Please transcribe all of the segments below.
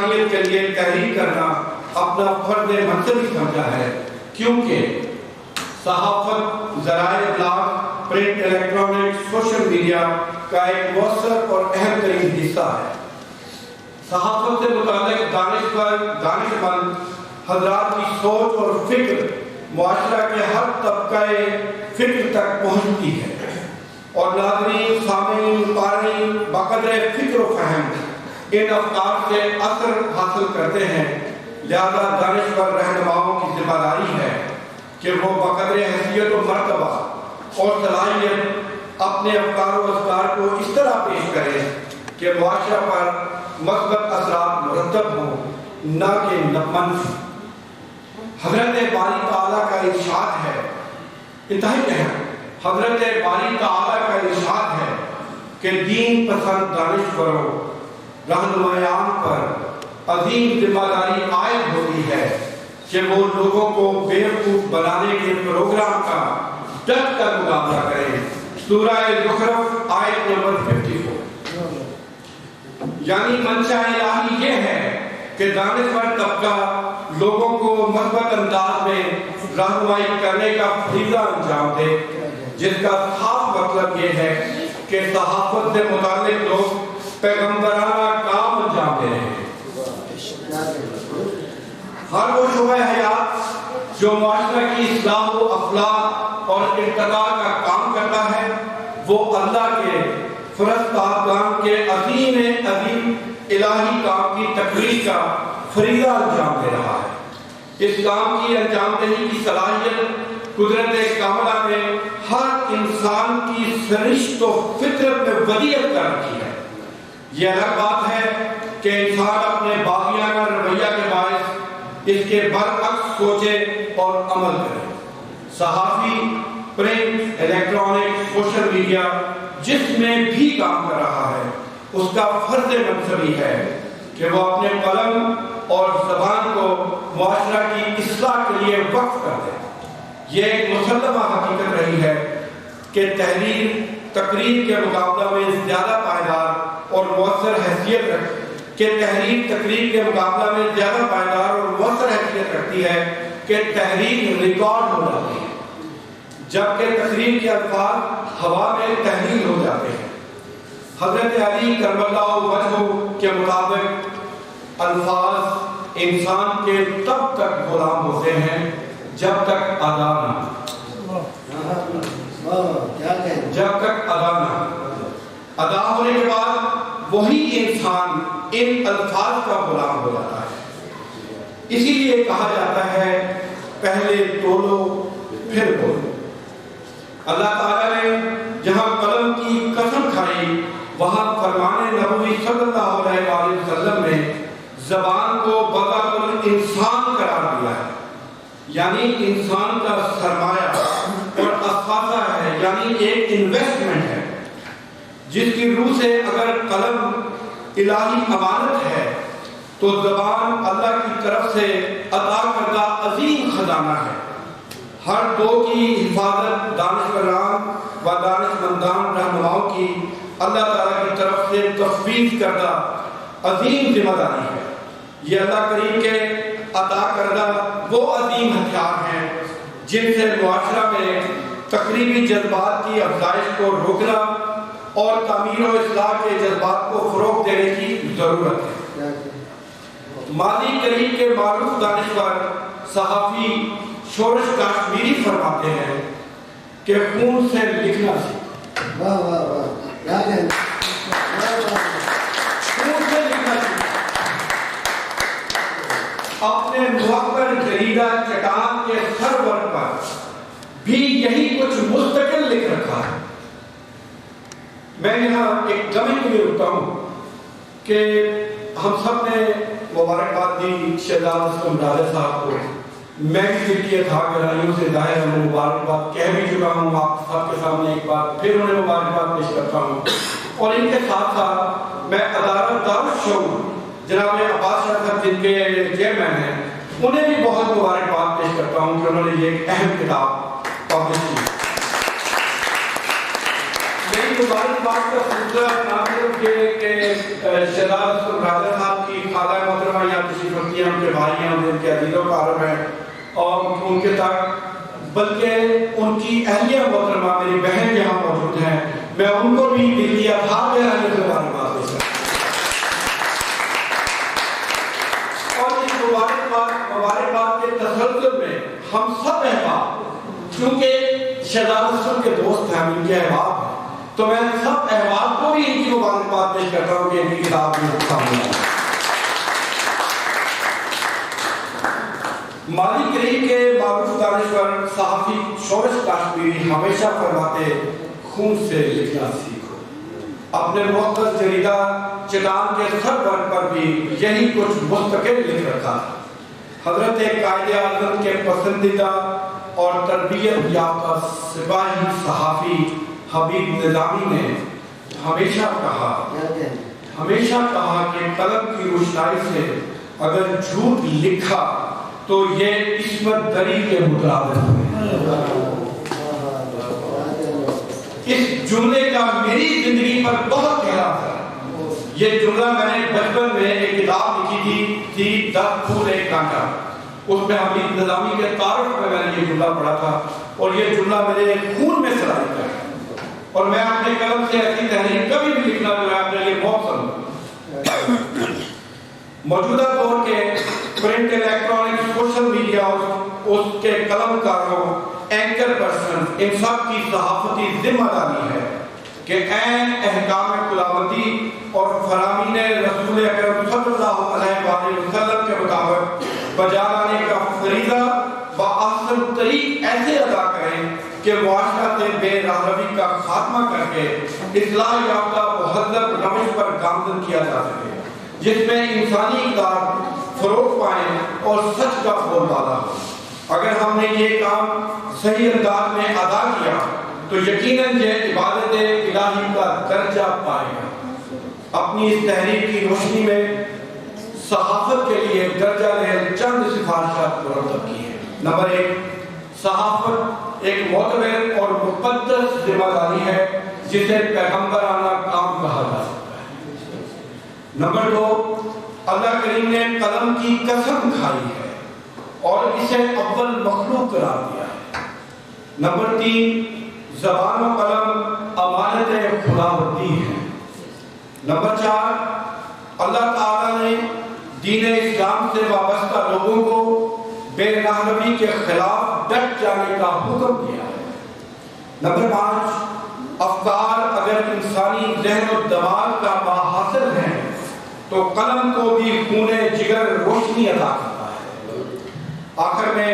انسانیت کے لیے تحریک کرنا اپنا فرض منصبی سمجھا ہے، کیونکہ صحافت ذرائع ابلاغ، پرنٹ، الیکٹرانک، سوشل میڈیا کا ایک مؤثر اور اہم ترین حصہ ہے۔ صحافت سے متعلق دانش مند حضرات کی سوچ اور فکر معاشرہ کے ہر طبقہ فکر تک پہنچتی ہے، اور ناظرین، سامعین، قارئین بقدر فکر و فہم ان افکار سے اثر حاصل کرتے ہیں۔ لہذا دانشور رہنماؤں کی ذمہ داری ہے کہ وہ بقدر حیثیت و مرتبہ اور صلاحیت اپنے افکار و اذکار کو اس طرح پیش کریں کہ معاشرہ پر مثبت اثرات مرتب ہوں، نہ کہ منفی۔ حضرت باری تعالیٰ کا ارشاد ہے، انتہائی اہم، حضرت باری تعالیٰ کا ارشاد ہے کہ دین پسند دانشوروں رہنمایان پر عظیم ذمہ داری عائد ہوتی ہے کہ وہ لوگوں کو بیوقوف بنانے کے پروگرام کا ڈٹ کر مقابلہ کریں۔ سورہ زخرف آیت نمبر 54۔ یعنی منشا الہی یہ ہے کہ دانشور طبقہ لوگوں کو مثبت انداز میں رہنمائی کرنے کا فریضہ انجام دے، جس کا خاص مطلب یہ ہے کہ صحافت سے متعلق لوگ پیغمبرانہ کام انجام دے رہے ہیں۔ ہر وہ شعبہ حیات جو معاشرہ کی اصلاح و اصلاح اور ارتقاء کا کام کرتا ہے، وہ اللہ کے فرشتہ کام کے عظیم الہی کام کی تقریر کا فریضہ انجام دے رہا ہے۔ اس کام کی انجام دہی کی صلاحیت قدرت کاملہ میں ہر انسان کی سرشت و فطرت میں ودیعت کر رکھی ہے۔ یہ الگ بات ہے کہ انسان اپنے باغیانہ رویہ کے باعث اس کے برعکس سوچے اور عمل کرے۔ صحافی پرنٹ، الیکٹرانک، سوشل میڈیا جس میں بھی کام کر رہا ہے، اس کا فرض منصبی ہے کہ وہ اپنے قلم اور زبان کو معاشرہ کی اصلاح کے لیے وقف کر دے۔ یہ ایک مسلمہ حقیقت رہی ہے کہ تقریر کے مقابلہ میں زیادہ پائیدار اور مؤثر حیثیت رکھتی ہے کہ تحریر ریکارڈ ہو جاتی ہے، جبکہ تقریر کے الفاظ ہوا میں تحریر ہو جاتے ہیں۔ حضرت علی کرم اللہ وجہہ کے مطابق الفاظ انسان کے تب تک غلام ہوتے ہیں جب تک ادا نہ ادا ہونے کے بعد وہی انسان ان الفاظ کا غلام ہو جاتا ہے۔ اسی لیے کہا جاتا ہے پہلے تولو پھر بولو۔ اللہ تعالیٰ نے جہاں قلم کی قسم کھائی، وہاں فرمان نبوی صلی اللہ علیہ وآلہ وسلم نے زبان کو بطاقت الانسان قرار دیا ہے، یعنی انسان کا سرمایہ اور اثاثہ ہے، یعنی ایک انویسٹمنٹ ہے، جس کی روح سے اگر قلم الہی امانت ہے تو زبان اللہ کی طرف سے عطا کردہ عظیم خزانہ ہے۔ ہر دو کی حفاظت دانشوران و دانشمندان رہنماؤں کی اللہ تعالیٰ کی طرف سے تفویض کردہ عظیم ذمہ داری ہے۔ یہ اللہ کریم کے عطا کردہ وہ عظیم ہتھیار ہیں جن سے معاشرہ میں تقریبی جذبات کی افزائش کو روکنا اور تعمیر و اصلاح کے جذبات کو فروغ دینے کی ضرورت ہے۔ ماضی قریب کے معروف دانشور صحافی شورش کاشمیری فرماتے ہیں کہ خون سے لکھنا سیکھو۔ خون سے لکھنا سیکھو۔ اپنے موقر جریدہ چٹان کے سرور پر بھی یہی کچھ مستقل لکھ رکھا ہے۔ میں یہاں ایک گمن کے لیے رکتا ہوں کہ ہم سب نے مبارکباد دی شہزاد اسلم راجہ صاحب کو۔ میں بھی دل کی تھا گہرائیوں سے ظاہر ہے میں مبارکباد کہہ بھی چکا ہوں، آپ سب کے سامنے ایک بار پھر انہیں مبارکباد پیش کرتا ہوں، اور ان کے ساتھ ساتھ میں ادارہ دارالشعور جناب عباس شاہ صاحب جن کے چیئرمین ہیں، انہیں بھی بہت مبارکباد پیش کرتا ہوں کہ انہوں نے یہ ایک اہم کتاب پبلش کی۔ میری مبارکباد کا سلسلہ نہ صرف یہ کہ شہزاد اسلم راجہ صاحب کی خالہ محترمہ یہاں تشریف رکھتی ہیں، ان کے بھائی ہیں، ان کے عزیز و اقارب ہیں، اور ان کے تک بلکہ ان کی اہلیہ محترمہ میری بہن یہاں موجود ہیں، میں ان کو بھی دل کی آبھار دے رہے ہیں مبارکباد دے سکتا ہوں۔ اور اس مبارکباد کے تسلسل میں ہم سب احباب، کیونکہ شہزاد حسن کے دوست ہیں، ہم ان کے احباب ہیں، تو میں سب احباب کو بھی ان کی مبارکباد پیش کرتا ہوں کہ ان کی کتاب بھی سامنے آئی۔ مالی کریم کے معروف دانشور صحافی شورش کاشمیری ہمیشہ فرماتے خون سے لکھنا سیکھو۔ اپنے مقدس جریدہ چٹان کے سرور پر بھی یہی کچھ مستقل لکھ رکھا ہے۔ حضرت قائد اعظم کے پسندیدہ اور تربیت یافتہ سپاہی صحافی حبیب نظامی نے ہمیشہ کہا کہ قلم کی روشنائی سے اگر جھوٹ لکھا تو یہ عصمت دری کے مترادف ہے۔ اس جملے کا میری زندگی پر بہت گہرا اثر ہے۔ یہ جملہ میں نے بچپن میں ایک کتاب لکھی تھی 10 پھول ایک کانٹا، اس میں حبیب نظامی کے تعارف میں نے یہ جملہ پڑھا تھا، اور یہ جملہ میرے خون میں سرایت ہے، اور میں اپنے قلم سے ایسی تحریر کبھی بھی لکھنا جو ہے اپنے لیے موت سمجھوں۔ موجودہ دور کے پرنٹ الیکٹرانک سوشل میڈیا اس کے قلم کاروں اینکر پرسن ان سب کی صحافتی ذمہ داری ہے کہ عین احکام خداوندی اور فرامین رسول اکرم صلی اللہ علیہ وآلہ وسلم کے مطابق بجا لانے کا فریضہ بآسن طریق ایسے ادا کریں کہ معاشرت بے راہروی کا خاتمہ کر کے اصلاح یافتہ مہذب روش پر گامزن کیا جا سکے، جس میں انسانی اقدار فروغ پائیں اور سچ کا بول بالا ہو۔ اگر ہم نے یہ کام صحیح انداز میں ادا کیا تو یقیناً یہ عبادت الہی کا درجہ پائے گا۔ اپنی اس تحریر کی روشنی میں صحافت کے لیے درجہ ذیل چند سفارشات مرتب کی ہیں۔ نمبر 1، صحافت ایک معتبر اور مقدس ذمہ داری ہے جسے پیغمبرانہ کام کہا جا سکتا ہے۔ نمبر 2، اللہ کریم نے قلم کی قسم کھائی ہے اور اسے اول مخلوق قرار دیا ہے۔ نمبر 3، زبان و قلم امانت خداوندی ہے۔ نمبر 4، اللہ تعالیٰ نے دین اسلام سے وابستہ لوگوں کو بے راہروی کے خلاف ڈٹ جانے کا حکم دیا ہے۔ نمبر 5، افکار اگر انسانی ذہن و دماغ کا باحاصل ہے تو قلم کو بھی خون جگر روشنی عطا کرتا ہے۔ آخر میں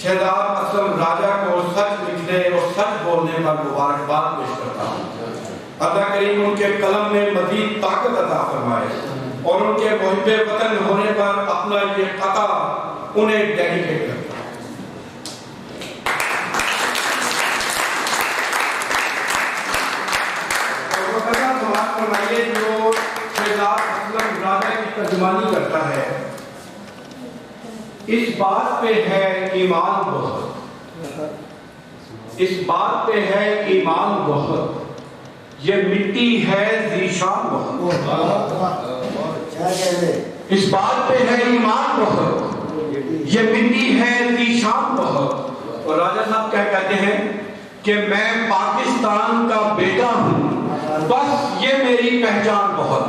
شہزاد اسلم راجہ کو سچ لکھنے اور سچ بولنے پر مبارکباد پیش کرتا ہوں۔ اللہ کریم ان کے قلم میں مزید طاقت عطا فرمائے اور ان کے محب وطن ہونے پر اپنا یہ قطع انہیں ڈیڈیکیٹ کرتا ہوں۔ فرمائیے جو شہزاد اسلم راجہ کی ترجمانی کرتا ہے، اس بات پہ ہے ایمان بہت، اس بات پہ ہے ایمان بہت، یہ مٹی ہے ذیشان بہت، اس بات پہ ہے ایمان بہت، یہ مٹی ہے ذیشان بہت۔ اور راجہ صاحب کیا کہتے ہیں کہ میں پاکستان کا بیٹا ہوں، بس یہ میری پہچان بہت۔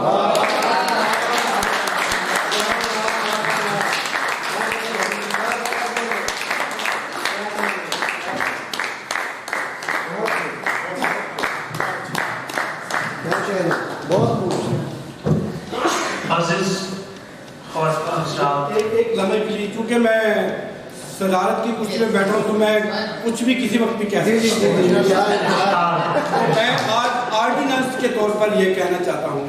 ایک لمحے کے لیے، چونکہ میں صدارت کی کرسی میں بیٹھا ہوں تو میں کچھ بھی کسی وقت بھی کہہ سکتا ہوں۔ میں آج آرڈیننس کے طور پر یہ کہنا چاہتا ہوں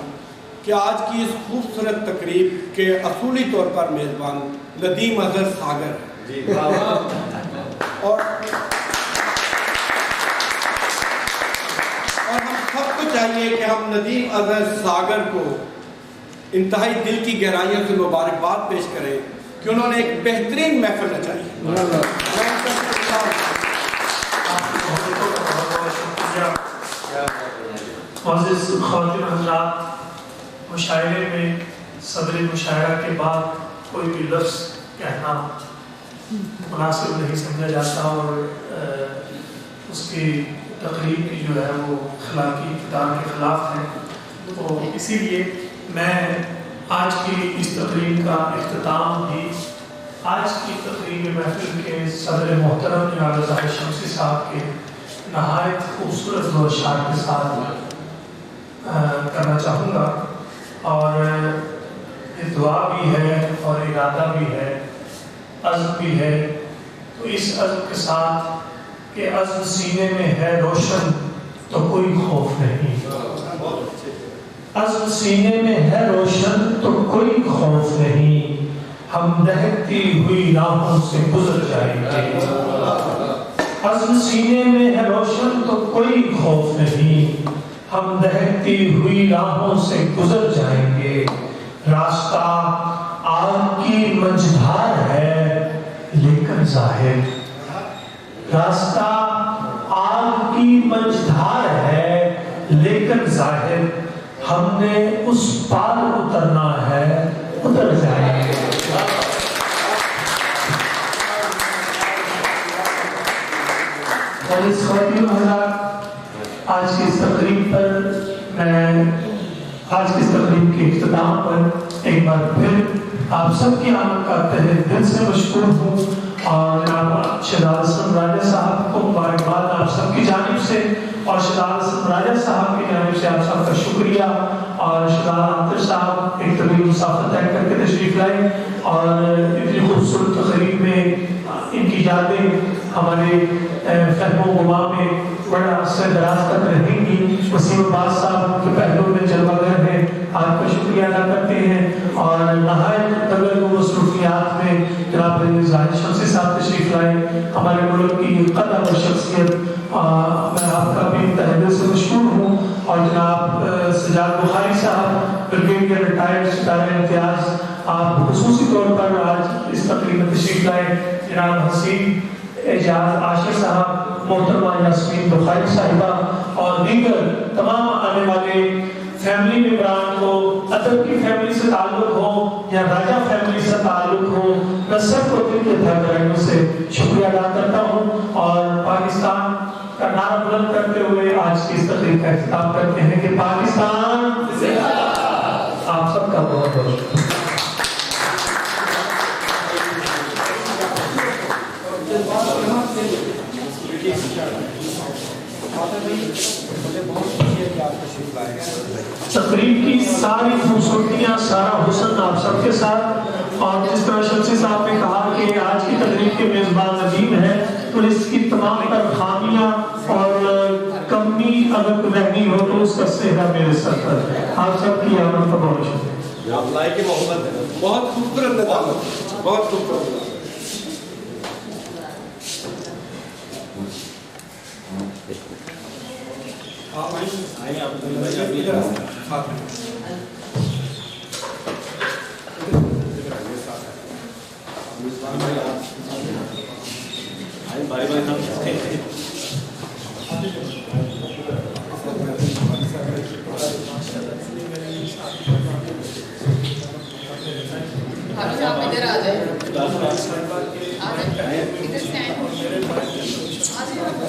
کہ آج کی اس خوبصورت تقریب کے اصولی طور پر میزبان ندیم اظہر ساگر ہے، اور ہم سب کو چاہیے کہ ہم ندیم اظہر ساگر کو انتہائی دل کی گہرائیوں سے مبارکباد پیش کریں کہ انہوں نے ایک بہترین محفل رچائی ہے۔ معزز خواتین حضرات، مشاعرے میں صدر مشاعرہ کے بعد کوئی بھی لفظ کہنا مناسب نہیں سمجھا جاتا اور اس کی تقریر کی جو ہے وہ اخلاقی اقدار کے خلاف ہے. تو اسی لیے میں آج کی اس تقریر کا اختتام بھی آج کی تقریر محفل کے صدر محترم جناب زاہد شمسی صاحب کے نہایت خوبصورت دو اشعار کے ساتھ کرنا چاہوں گا. اور یہ دعا بھی ہے اور ارادہ بھی ہے، عزم بھی ہے. تو اس عزم کے ساتھ کہ عزم سینے میں ہے روشن تو کوئی خوف نہیں، عزم سینے میں ہے روشن تو کوئی خوف نہیں، ہم دہکتی ہوئی راہوں سے گزر جائیں گے. عزم سینے میں ہے روشن تو کوئی خوف نہیں، ہم دہکتی ہوئی راہوں سے گزر جائیں گے. راستہ آگ کی منجھار ہے لیکن ظاہر، راستہ آگ کی منجھار ہے لیکن ظاہر، ہم نے اس پار اترنا ہے اتر جائیں گے. اور اس خواتین حضرات، آج کی اس تقریب پر میں آج کی اس تقریب کے اختتام پر ایک بار پھر آپ سب کی آمد کا تہہ دل سے مشکور ہوں اور جناب شہزاد اسلم راجہ صاحب کو مبارکباد آپ سب کی جانب سے، اور شہزاد اسلم راجہ صاحب کی جانب سے آپ سب کا شکریہ. اور شہزاد عاطف صاحب ایک طویل مسافت طے کر کے تشریف لائے اور اتنی خوبصورت تقریب میں ان کی یادیں ہمارے فہم و گما میں بڑا عرصہ دراز تک رہیں گی. وسیم عباس صاحب کے پہلو میں جلوہ گر ہیں، آپ کا شکریہ ادا کرتے ہیں. اور نہایت تگل و مصروفیات میں جناب زاہد شمسی صاحب تشریف لائے، ہمارے ملک کی قدر و شخصیت. میں آپ کا بھی تہہ دل سے مشکور ہوں. اور جناب سجاد بخاری صاحب بریگیڈیئر ریٹائرڈ ستارہ امتیاز، آپ خصوصی طور پر آج اس تقریب میں تشریف لائے. جناب حسین اعجاز عاشق صاحب، محترمہ یاسمین بخاری صاحبہ اور دیگر تمام آنے والے فیملی ممبران کو، ادب کی فیملی سے تعلق ہو یا راجہ فیملی سے تعلق ہو، میں سب کو دل کے تہہ دل سے شکریہ ادا کرتا ہوں. اور پاکستان کا نعرہ بلند کرتے ہوئے آج کی اس تقریب کا اختتام کرتے ہیں کہ پاکستان زندہ باد. آپ سب کا بہت بہت شکریہ. تقریب کی ساری خوبصورتیاں، سارا حسن آپ سب کے ساتھ. اور جس طرح شمسی صاحب نے کہا کہ آج کی تقریب کے میزبان ندیم ہے، تو اس کی تمام تر خامیاں اور کمی اگر رہنی ہو تو اس کا صحرا میرے سر پر. آپ سب کی آمد کا بہت شکریہ. آپ لائق محبت ہے، بہت خوبصورت نظام، بہت خوبصورت.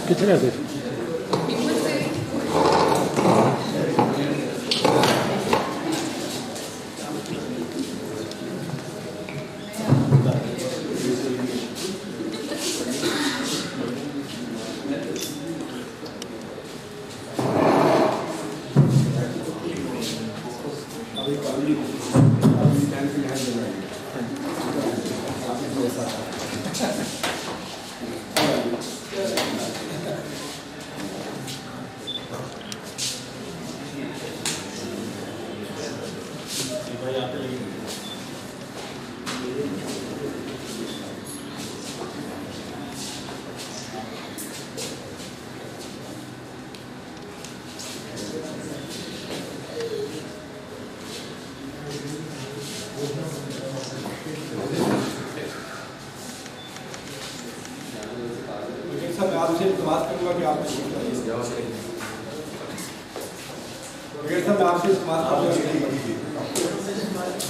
کتنے دیر آپ سے بات کروں گا کہ آپ سے بات